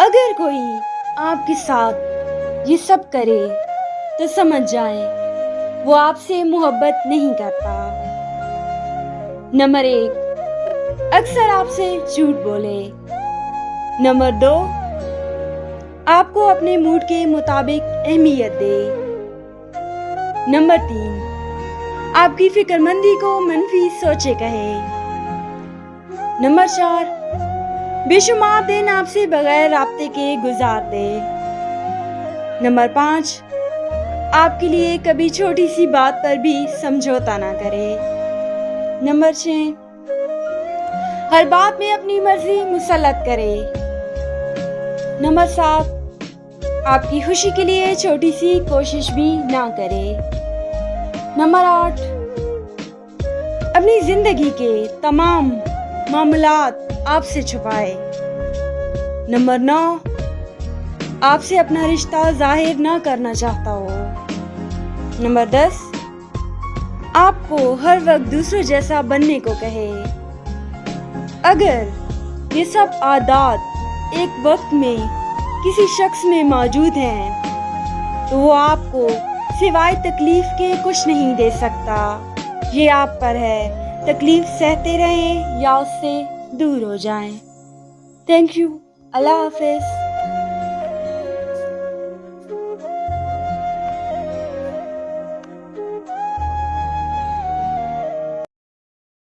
اگر کوئی آپ کے ساتھ یہ سب کرے تو سمجھ جائیں وہ آپ سے محبت نہیں کرتا۔ نمبر 1، اکثر آپ سے جھوٹ بولے۔ نمبر 2، آپ کو اپنے موڈ کے مطابق اہمیت دے۔ نمبر 3، آپ کی فکر مندی کو منفی سوچے کہے۔ نمبر 4، بے شمار دن آپ سے بغیر رابطے کے گزار دے۔ نمبر 5، آپ کے لیے کبھی چھوٹی سی بات پر بھی سمجھوتا نہ کرے۔ نمبر 6، ہر بات میں اپنی مرضی مسلط کرے۔ نمبر 7، آپ کی خوشی کے لیے چھوٹی سی کوشش بھی نہ کرے۔ نمبر 8، اپنی زندگی کے تمام معاملات آپ سے چھپائے۔ نمبر 9، آپ سے اپنا رشتہ ظاہر نہ کرنا چاہتا ہو۔ نمبر 10، آپ کو ہر وقت دوسروں جیسا بننے کو کہے۔ اگر یہ سب عادات ایک وقت میں کسی شخص میں موجود ہیں تو وہ آپ کو سوائے تکلیف کے کچھ نہیں دے سکتا۔ یہ آپ پر ہے، تکلیف سہتے رہیں یا اس سے دور ہو جائیں۔ Thank you. اللہ حافظ۔